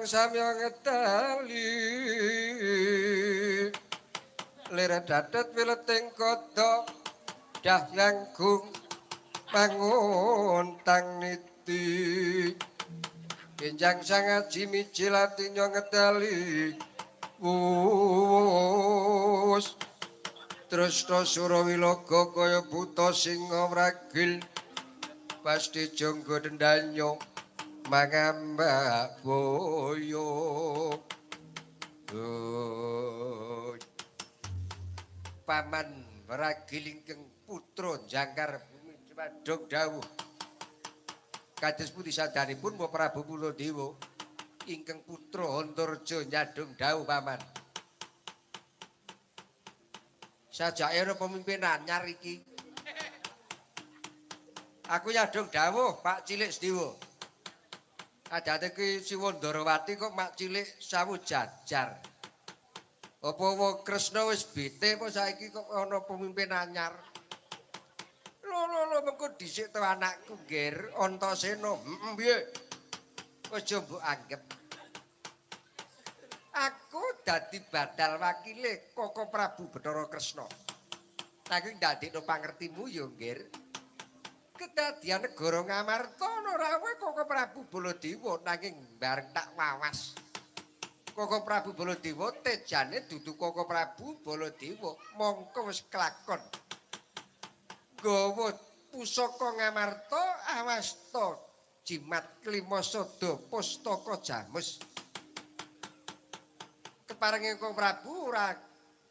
samya ngetali lere dadet wileting kodhok dah langgung manguntang niti Kinjang sangat jimiji latinya ngetali wus Tresna Surawilaga kaya buta singa mragil pasti jangga dendanyo mangambak boyo paman mragil ingkang putra jangkar bumi Madog dawuh kados pundi sadanipun Mbok Prabu Baladewa ingkang putra Antareja nyadong dawuh paman sajake ana pemimpin anyar iki aku nyadong dawuh Pak Cilik Sedewa adate ki Siwandarawati kok mak cilik sawu jajar apa wong Kresna wis bete apa saiki kok ana pemimpin anyar lho mengko dhisik to anakku nggir Antasena piye aja mbok anggap aku dadi badal wakile Koko Prabu Bathara Kresna nanging ndadekno pangertimu ya nggir kedadian negara Ngamarta ora wae Koko Prabu Baladewa nanging bareng tak wawas Koko Prabu Baladewa tejane dudu Koko Prabu Baladewa mongko wis kelakon gawa pusaka Ngamarta awasta jimat Klimasada pustaka Jamus keparenge Koko Prabu ora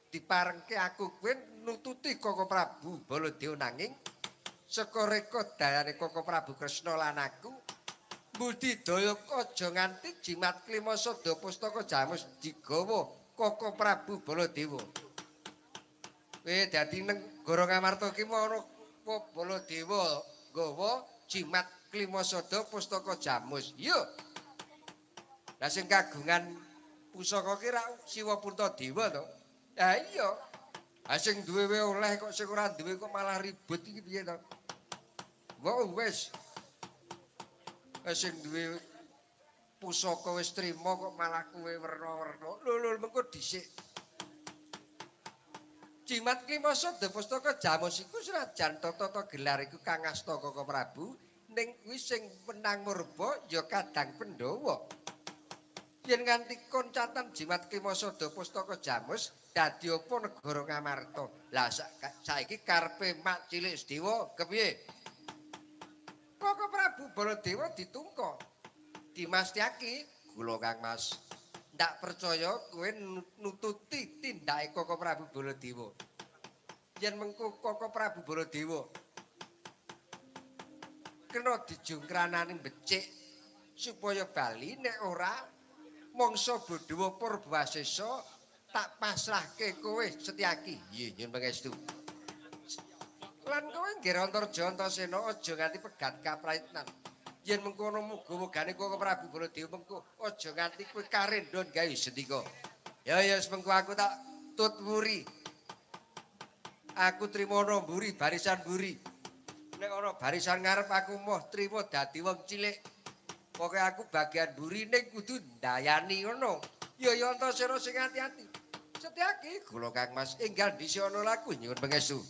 diparengke aku kowe nututi Koko Prabu Baladewa nanging saka reka dayane Koko Prabu Kresna lan aku budidaya aja nganti jimat Klimasada pustaka Jamus digawa Koko Prabu Baladewa kowe dadi negara Ngamarta ki ana Baladewa gawa jimat Klimasada pustaka Jamus yo lah sing kagungan pusaka ki ra Siwa Puntadewa to lah iya sing duwe oleh kok sing ora duwe kok malah ribut iki piye to wis sing duwe pusaka wis trima kok malah kowe werna-werna lho mengko dhisik Jimat Klimasada pustaka Jamus iku senajan tata gelar iku kang asta Koko Prabu ning kuwi sing menang murba ya kadang Pandhawa yen nganti koncatan Jimat Klimasada pustaka Jamus dadi apa negara Ngamarta lah saiki karepe Mak Cilik Sedewa kepiye Koko Prabu Baladewa ditungka dimastyaki kula Kang Mas ndak percaya kowe nututi tindake Koko Prabu Baladewa yen mengko Koko Prabu Baladewa kena dijungkranani becik supaya bali nek ora mangsa Badawa Purbasesa tak pasrahke kowe Setyaki nggih nyuwun pangestu lan kowe nggih Antareja Antasena aja nganti pegat kapraitnan yen mengkono muga-mugane Koko Prabu Baladewa mengko aja nganti kowe karendon gawe sendika ya wis mengko aku tak tut wuri aku trimono mburi barisan mburi nek ana barisan ngarep aku moh trima dadi wong cilik pokoke aku bagian mburi ning kudu ndayani ngono ya Antasena sing ati-ati Setyaki kula Kang Mas enggal dhisik ana laku nyuwun pangestu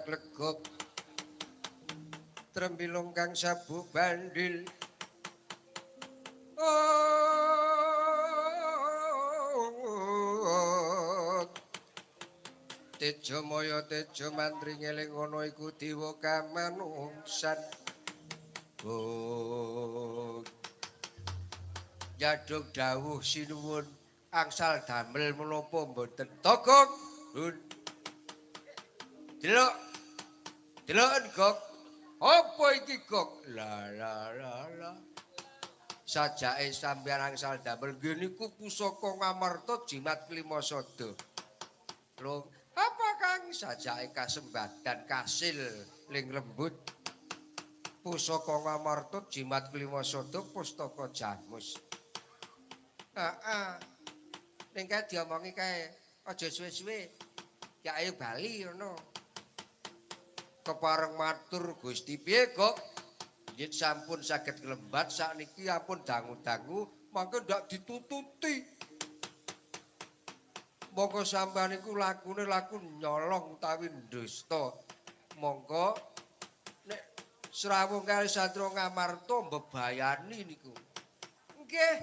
legok trembilung kang sabuk bandil Tejo Maya Tejo mantri ngeling ana iku dewa kamanungsan Jaduk dawuh sinuwun angsal damel menapa mboten togok Hun Delok deloken Gok apa iki Gok la sajake sampeyan angsal damel nggih niku pusaka ngamarta jimat klima sada lho apa Kang sajake kasembadan kasil ling lembut pusaka ngamarta jimat klima sada pustaka jamus heeh ning kae diomongi kae aja suwe-suwe ya ayo bali ngono kepareng matur Gusti piye Gok yen sampun saged kelembat sakniki ampun dangu-dangu mangke ndak ditututi monggo sampeyan iku lakune laku nyolong utawi ndusta monggo nek srawung kali Satria Ngamarta mbebayani niku nggih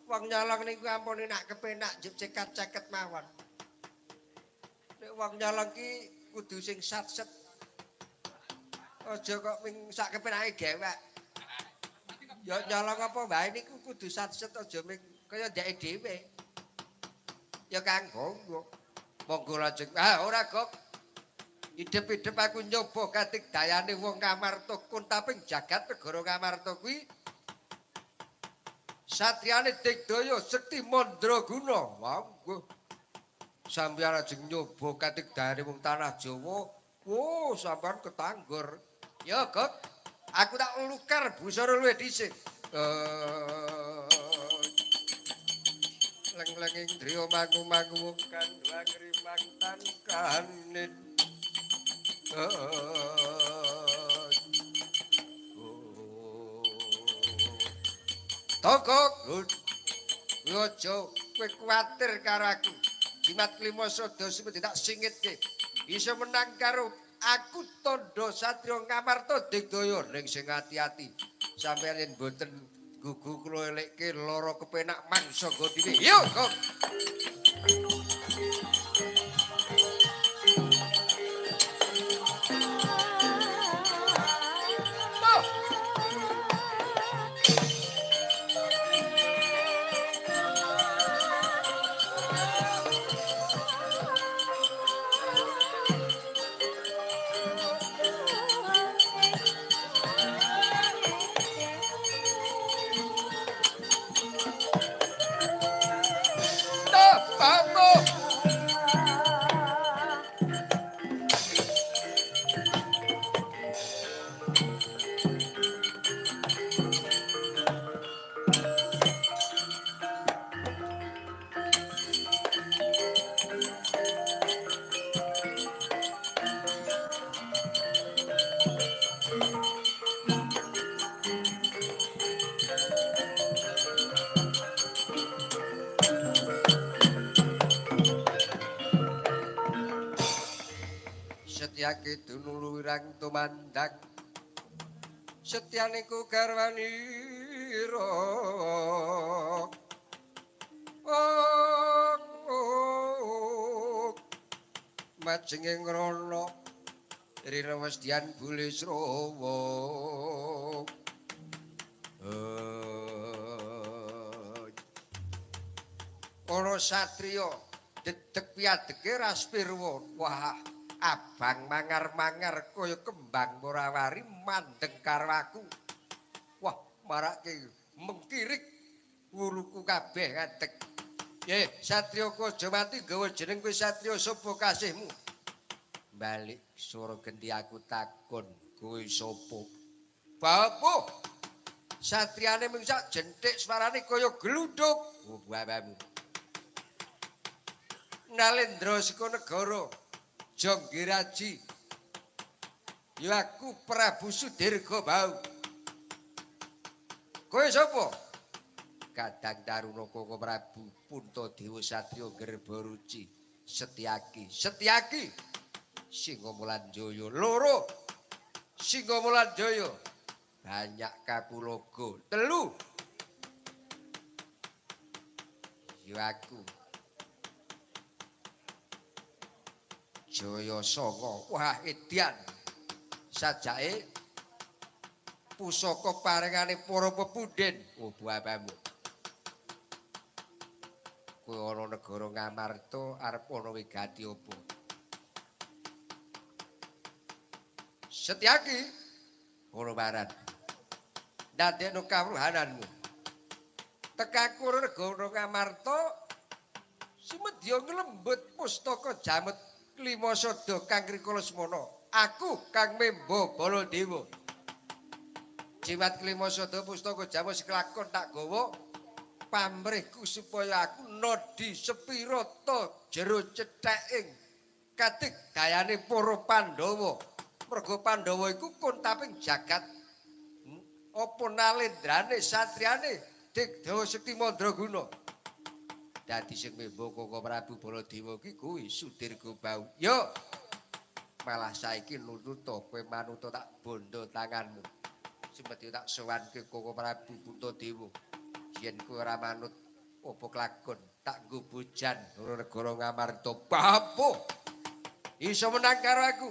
wong nyolong niku ampun enak kepenak cekat 50 mawon nek wong nyolong ki kudu sing sat-set aja kok ming sak kepenake gewek. Ya nyolong apa wae niku kudu sat-set aja ming kaya ndeke dhewe. Ya Kang monggo. Monggo lajeng. Ora Gok. Idep-idep aku nyoba katigdayane wong Ngamarta kun taping jagat negara Ngamarta kuwi satriyane Digdaya Sekti Mandraguna. Monggo. Sampeyan lajeng nyoba katigdayane wong tanah Jawa. Oh, sampeyan ketanggur. Ya, Gok. Aku tak lukar busara luwih dhisik. Leng-lenging driya mangu-mangu wong kandhang rimang tankanin. Togok, aja kowe kuwatir karo aku. Jimat klima sada sing tak singitke. Bisa menang karo aku Tandha Satria Ngamarta Digdaya ning sing ati-ati. Sampeyan yen mboten gugu kula elekke lara kepenak mangsa nggo dhewe. Yo, Kok. Setyake dunulu wirang tumandang Setyaniku garwanira Majenging rana Rirewesdian Bulisrawa Ana satriya dedeg piadege Raspirwa wah abang mangar-mangar kaya kembang morawari mandeng karo aku. Wah, marake mengkirik wuluku kabeh ngadeg. Ye, Satriya Kaja mati gawa jeneng kowe Satriya sapa kasihmu? Balik swara genti aku takon, kowe sapa? Bapak. Satriyane mung sak jenthik swarane kaya glunduk. Oh, babamu. Nalendra Sika Negara. Jonggiraji ya aku Prabu Sudirga Bau kowe sapa Kadang Taruna Koko Prabu Puntadewa Satriya Gerbaruci Setyaki Singomulan Jaya loro. Singomulan Jaya banyak kapulaga telu. Ya aku Jaya Sanga wah edian sajake pusaka parengane para pepundhen oh bapamu kowe ana negara Ngamarta arep ana wigati apa Setyaki ora barat ndadekno kawruhananmu tekaku negara Ngamarta sumedya nglembet pustaka jamet Klima Sada kang rikala semana aku Kang Memba Baladewa jiwat Klima Sada pustaka jamet seklakon tak gawa pamrihku supaya aku nadi sepira ta jero cethèking katigdayane para Pandhawa merga Pandhawa iku kontaping jagat apa nalendrane satriane Digdawa Sekti Mandraguna dadi sing memba Koko Prabu Baladewa ki kuwi Sudirga Bau yo malah saiki nuntut kowe manut tak bondo tanganmu semedya tak sowanke Koko Prabu Puntadewa yen kowe ora manut apa kelakon tak nggo bojan ora negara Ngamarta bapo iso menang karo aku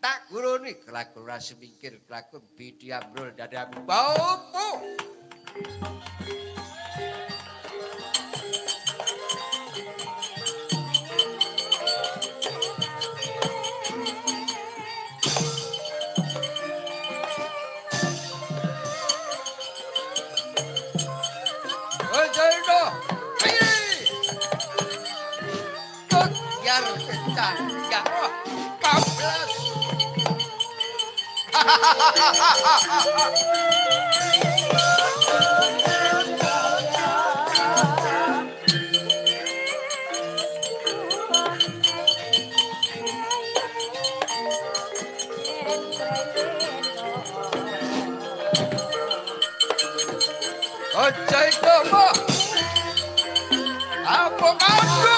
tak guruni kelakon ora semingkir kelakon bidi ambrol dadamu bapo Cangga bablas Aja itu apa kamu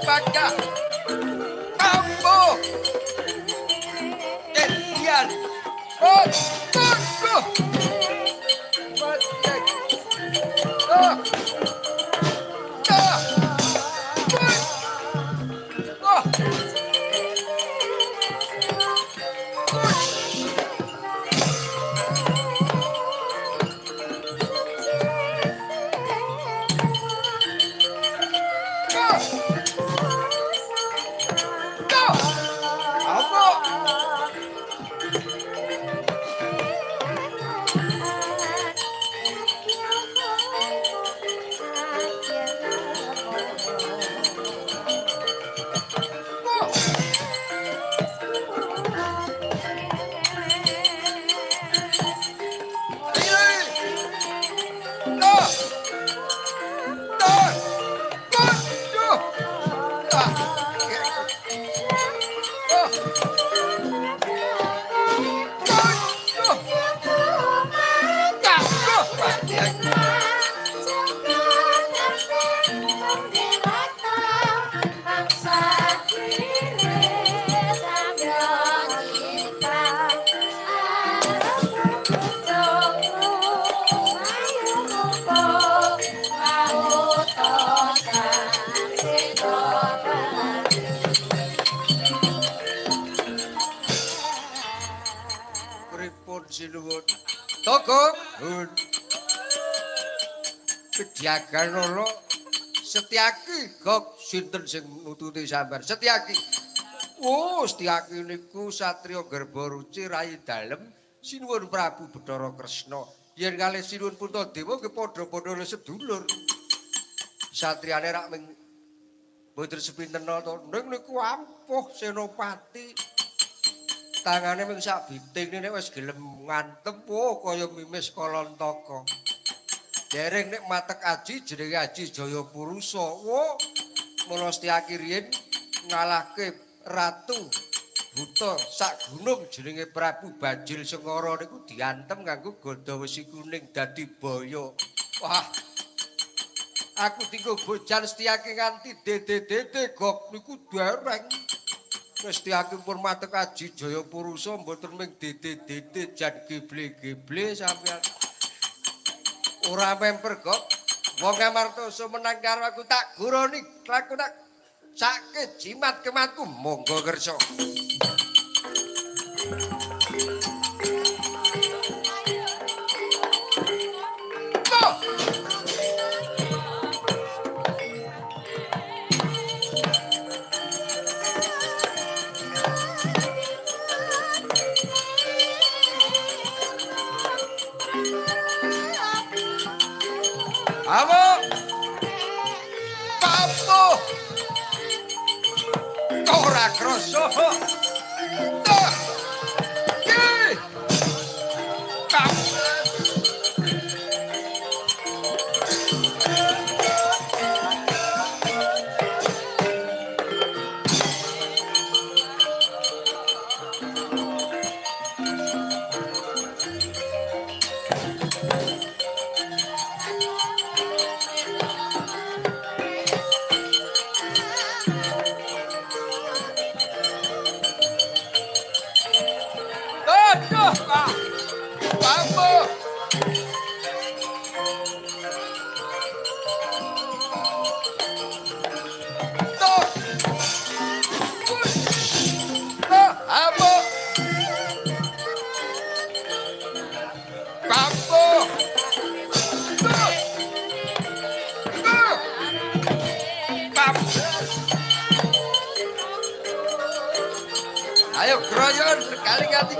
Baka Ambo Ketian Oh Tunggu Batek Oh Oh Oh Togong Kediagan ana Setyaki gok sinten sing nututi sampean Setyaki Oh Setyaki niku satriya Garbaruci Rai Dalem Sinuwun Prabu Bathara Kresna. Yen kalih sinuwun Puntadewa nggih padha-padha sedulur. Satriyane rak ming mboten sepinten to. Ning niku ampuh Senopati. Tangane ming sak biting nek wis gelem ngantem kaya mimis Kalantaka. Dereng nek matek aji jenenge Aji Jayapurusa. Mula Setyaki riyen ngalahke Ratu Buta sak gunung jenenge Prabu Bajil Sengara niku diantem nganggo gada wesi kuning dadi baya. Wah. Aku tinggo bojan Setyaki nganti dede-dede gok niku dereng. Setyaki pun matek Aji Jayapurusa mboten ming dede-dede jan geble-geble sampeyan. Ora memper kok. Wong Amartasa menang karo aku tak guroni laku tak sake jimat kematku monggo kersa. Amo Papo ora krasa ayo kroyon sekali-kali.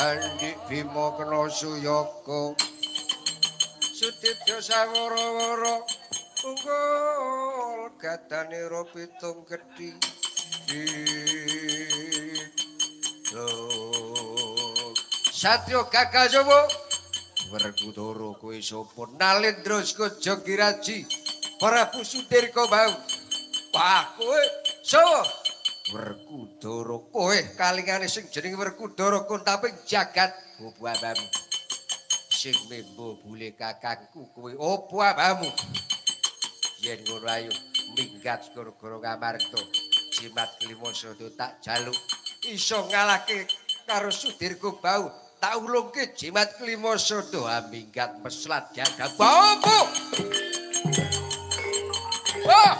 Andi Bima kena suyaka Sudibya sawara-wara unggul gadanira pitung gedhi Satya Gagasawa Werkudara kowe sapa Nalendra Jogiraji Prabu Sudirga Bau wah kowe sapa Werkudara kowe kalingane sing jenenge Werkudara Kuntaping jagat opo abamu sing membo bule kakangku kowe opo abamu yen ngono ayo minggat gara-gara Ngamarta jimat kelima sada tak jaluk iso ngalahke karo Sudirga Bau tak ulungke jimat kelima sada minggat meslat jagat opo wah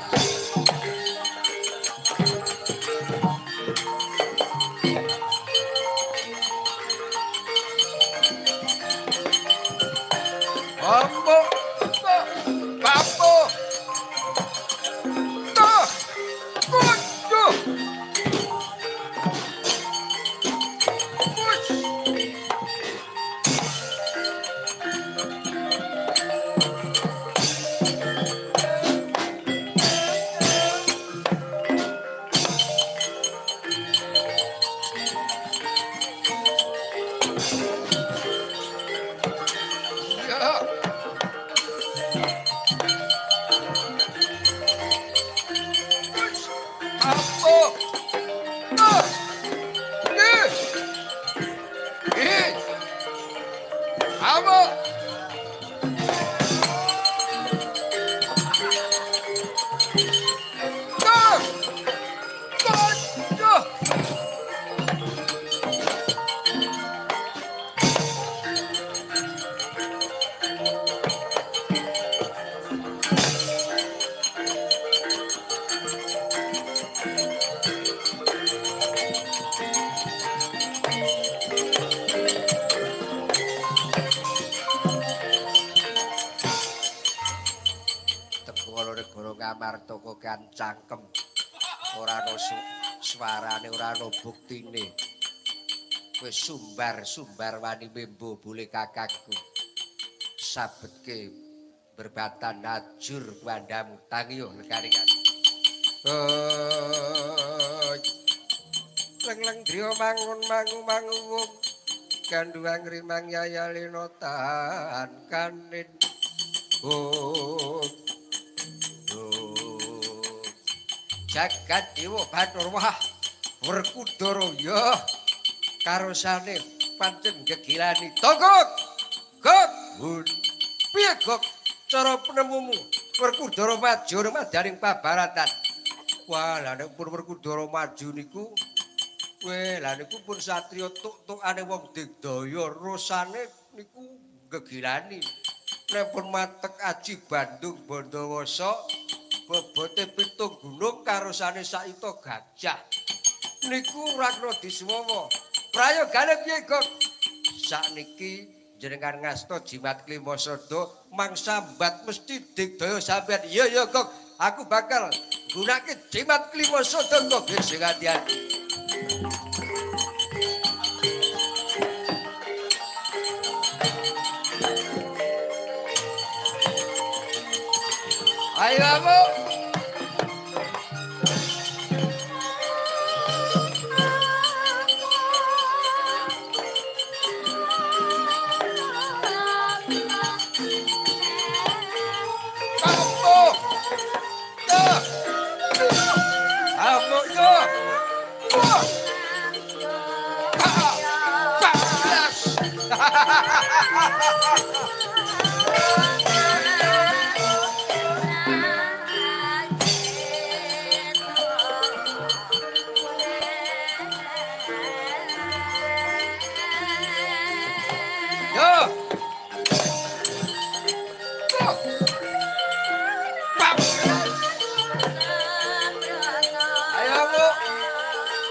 Ambo, papo, kudu, Martoko kan cangkem. Ora ana suarane, ora ana buktine. Wis sumbar wani membo bule kakangku. Sabetke berbatan najur kuandamu tangiyo lekaringan. Leng-leng driya mangun wung ganduang rimang yayalino tan kanin. Jagat Dewa Bathara wah Werkudara ya karosane pancen gegilani Togok Gok Hun piye Gok cara penemumu Werkudara maju madaning pabaratan. Wah lha nek pun Werkudara maju niku lha niku pun satriya tuk-tukane wong digdaya rosane niku gegilani. Nek pun matek aji Bandung Bandawasa bobote 7 gunung karosane saita gajah. Niku Ragna Diswawa. Prayogane piye, Gok? Sakniki jenengan ngasta jimat Klimasada mangsambat mesti digdaya sampean. Iya, Gok. Aku bakal gunake jimat Klimasada, Gok. Sing ati-ati.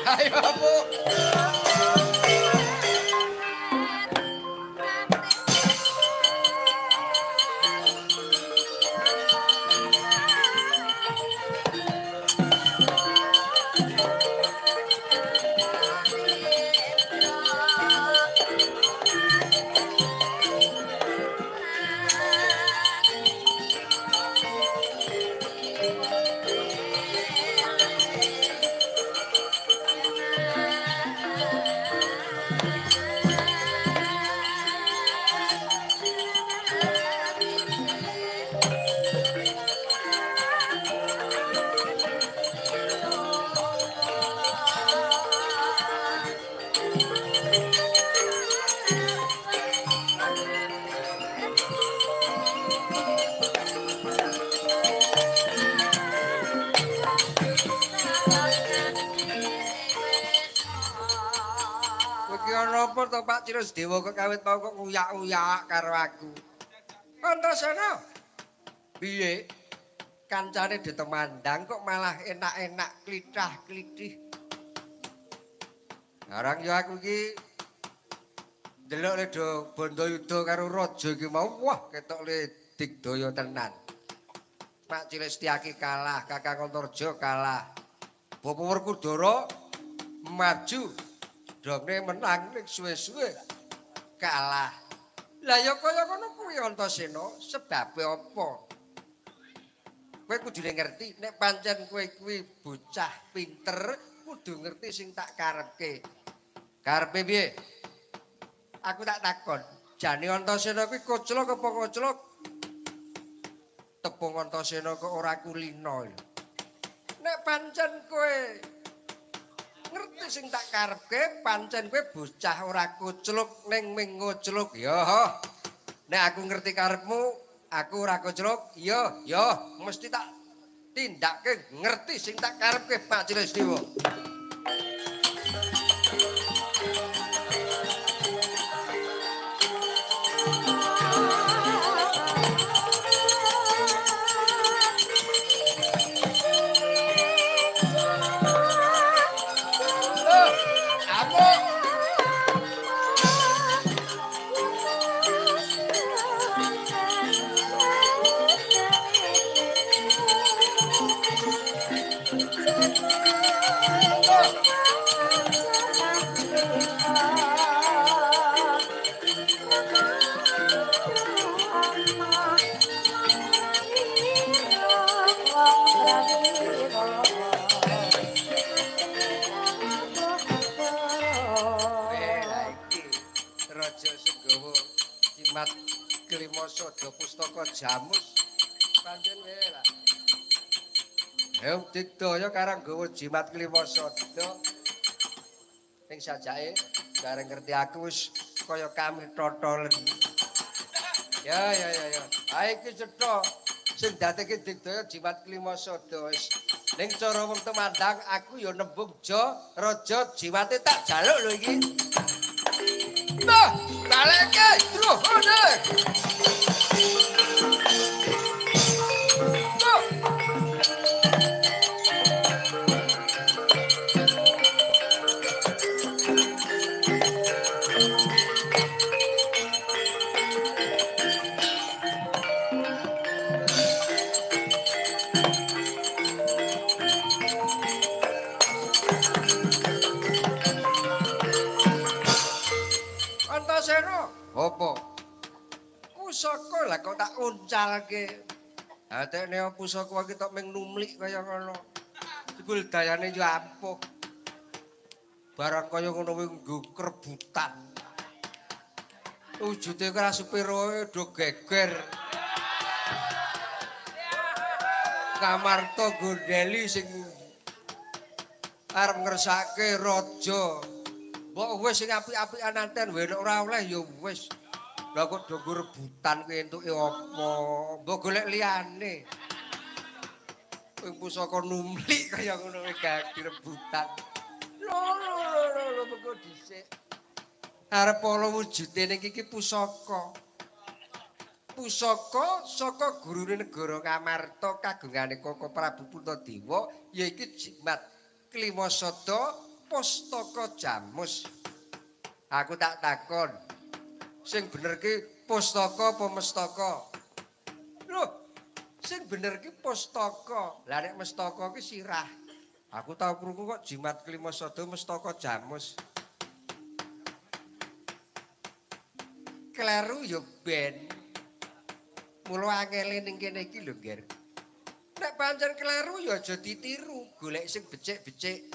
Ayo, kamu. Pak Cirasdewa kok kawit mau kok nguyak-uyak karo aku. Antasana. Piye? Kancane ditemandang kok malah enak-enak klithah-klithih. Barang ya aku iki ndelok le do Bandayuda karo raja iki mau wah ketok le digdaya tenan. Pak Cilestiaki kalah, Kakang Antarja kalah. Bapak Werkudara maju. Donge menang ning suwe-suwe kalah. Lah ya kaya ngono kuwi Antasena, sebabe apa? Kowe kudune ngerti nek pancen kowe kuwi bocah pinter, kudu ngerti sing tak karepke. Karepe piye? Aku tak takon, jane Antasena kuwi koclok apa koclok? Tepung Antasena kok ora kulino. Nek pancen kowe ngerti sing tak karepke pancen kowe bocah ora kucluk ning ming ngucluk ya. Nek aku ngerti karepmu, aku ora kucluk, ya mesti tak tindakke ngerti sing tak karepke Pak Cilesdewa. nggawa jimat kelima sada pustaka jamus pancen wae lah. Ayo digdaya karo nggawa jimat kelima sada ning sajake bareng ngerti aku wis kaya kami totolen. Ya. Ha iki cetha sing dadekke digdaya jimat kelima sada wis. Ning cara wong temandang aku ya nembung raja jiwate tak jaluk lho iki. Nah, baleke druhone. Antasena, apa? Pusaka lah kok tak uncalke. Atekne pusaka iki tok ming numlik kaya ngono. Jebul dayane yo ampuh. Barang kaya ngono kuwi nggo krebutan. Wujude ora supiroe do geger. Kamarta gondeli sing arep ngersake raja. Mbok wis sing apik-apikan anten wae nek ora oleh ya wis. Lah kok do rebutan kuwi entuke apa? Mbok golek liyane. Kuwi pusaka numlik kaya ngono wae gak direbutan. Lho mengko dhisik. Arep ana wujude ning iki pusaka. Pusaka saka gurune negara Kamarta kagungane Koko Prabu Puntadewa yaiku jimat kelima sada pustaka jamus. Aku tak takon. Sing bener ki pustaka apa mestaka? Loh, sing bener ki pustaka. Lah nek mestaka ki sirah. Aku tau krungu kok jimat kelima sada mestaka jamus. Kleru ya ben. Mula angele ning kene iki lho, Ger. Nek pancen kleru ya aja ditiru, golek sing becik-becik.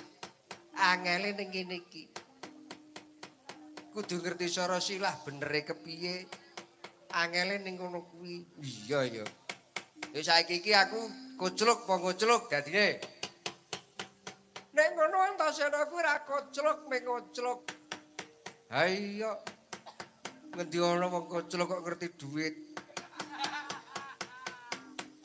Angele ning kene iki. Kudu ngerti cara silah benere kepiye. Angele ning kono kuwi. Iya ya. Wis saiki iki aku kocluk apa ngocluk dadine. Nek ngono Antasena kuwi ora kocluk mung ngocluk. Ha iya. Ngendi ana wong kocluk kok ngerti dhuwit.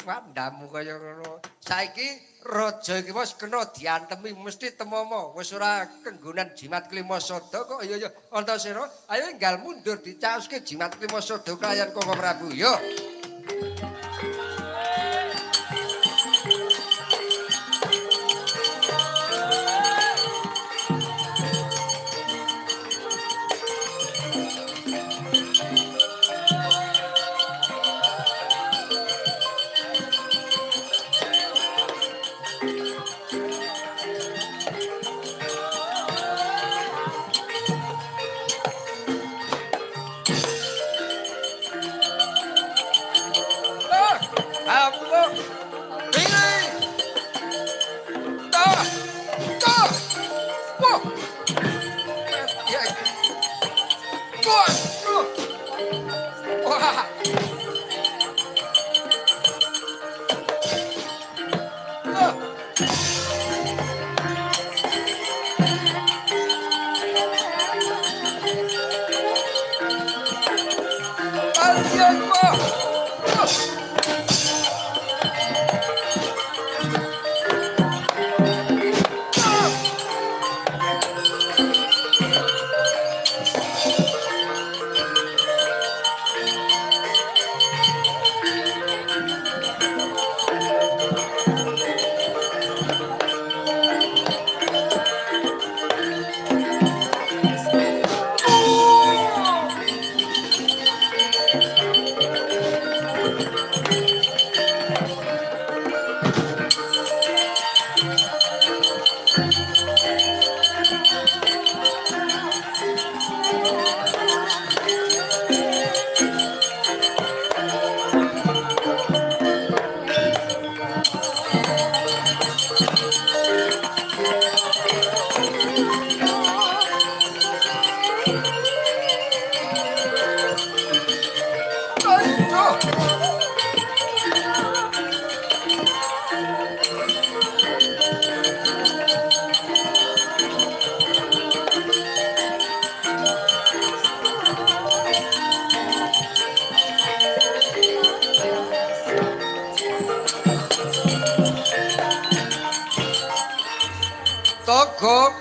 Wandamu kaya ngono. Saiki raja iki wis kena diantemi mesti temomo. Wis ora kenggonan jimat kelima sada kok ya Antasena. Ayo enggal mundur dicaoske jimat kelima sada kaliyan Koko Prabu. Yo.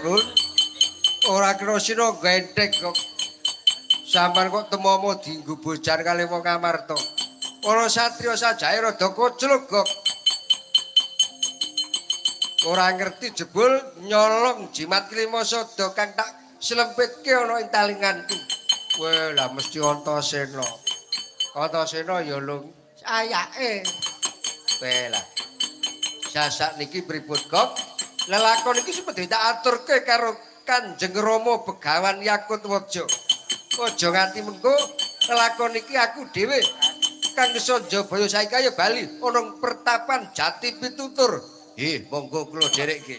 Gun. Ora kena sira gendhek kok. Sampeyan kok temomo dienggo bojar kali wong Amarta. Para satriya sajae rada kocluk kok. Ora ngerti jebul nyolong jimat Klima Sada kang tak slempitke ana ing talinganku. Weh, lah mesti Antasena. Antasena ya lung ayake. Weh lah. Sasak niki pripun kok? Lelakon iki sempat tak aturke karo Kanjeng Rama Begawan Yakutwaja. Aja nganti mengko lelakon iki aku dhewe Kang Sanjabaya saiki kaya bali ana pertapan Jati Pitutur. Monggo kula dherekke.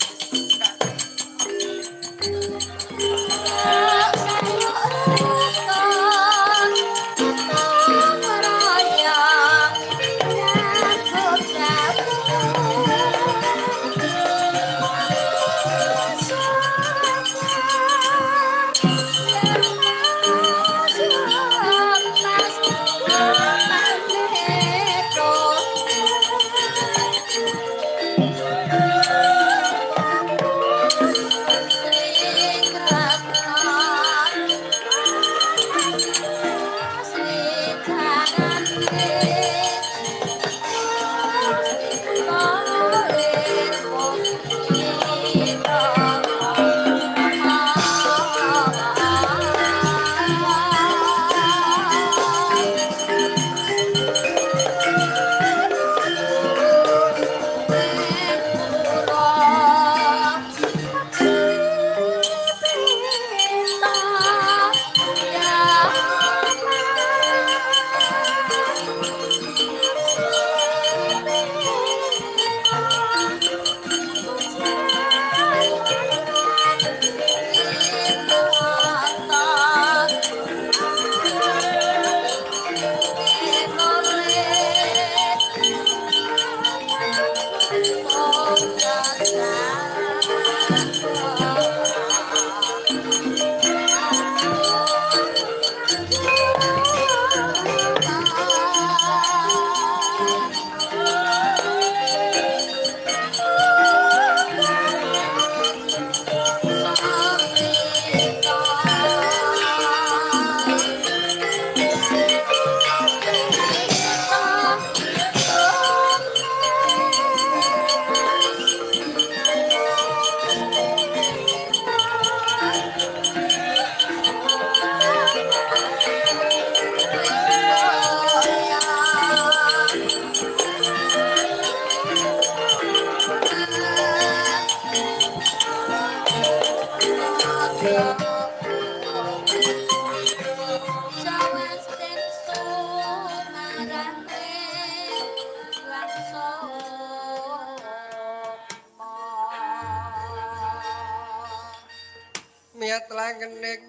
Miat langening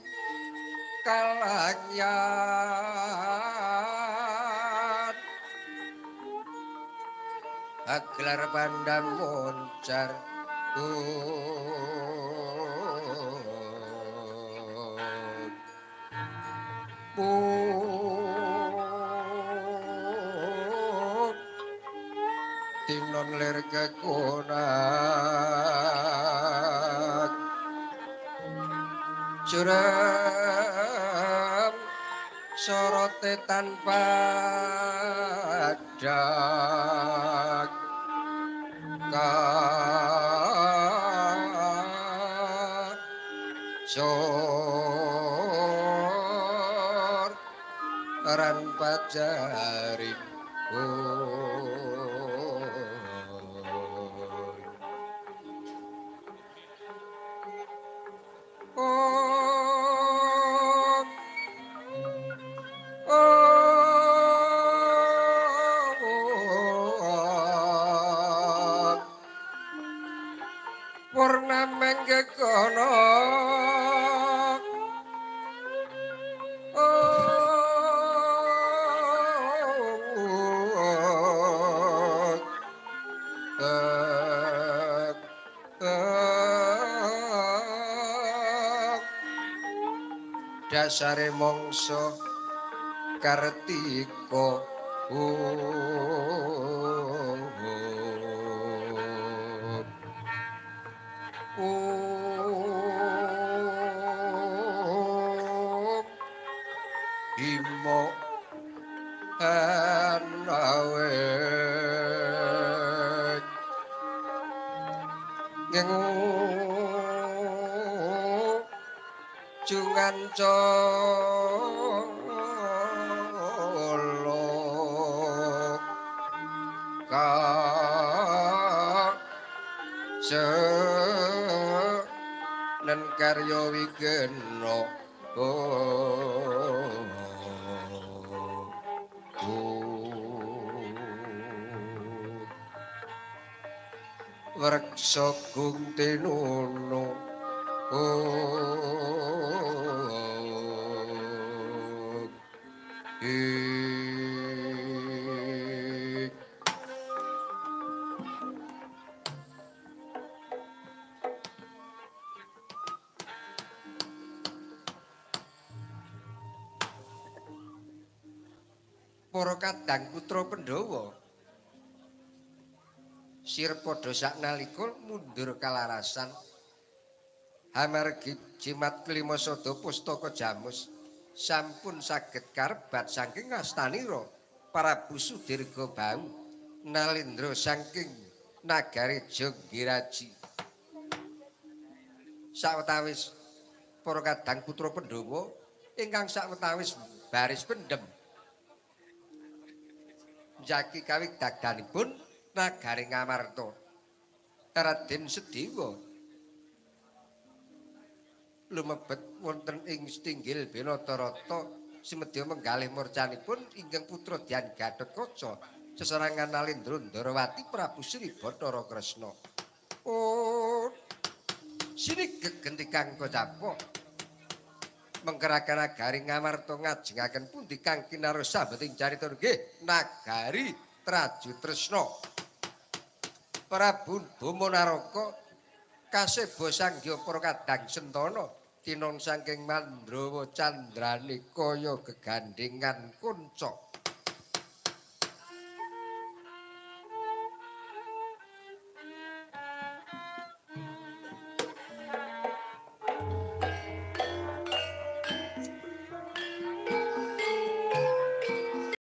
kalangyan aglar pandang moncar tinon lir kekonak juram sorote tanpa dak sor ran pajarin Purna menggekono dasare mongso kartika Bima anawe ngengu jungan colo ka senen karya wigena Wreksa gung tinunu para kadang putra Pandhawa sir padha saknalika mundur kalarasan amargi jimat kelima sada pustaka Jamus sampun saged karebat saking astanira Prabu Sudirga Bau Nalendra saking nagari Jonggiraji sawetawis para kadang putra Pandhawa ingkang sawetawis baris pendhem njagi kawigdadanipun nagari Ngamarta Raden Sedewa lumebet wonten ing Stinggil Binatarata simedya menggalih morcanipun ingkang putra Dyan Gatotkaca sesarengan Nalendra Ndarawati Prabu Sri Bathara Kresna. Oh, sini gegenti kang kocapa mengkeraken nagari Ngamarta ngajengaken pundi kang kinarsa sabeting carita nggih nagari Traju Tresna. Prabu Bama Naraka kaseba sanggya para kadang sentana tinon saking Mandrawa candrané kaya gegandhengan kunca.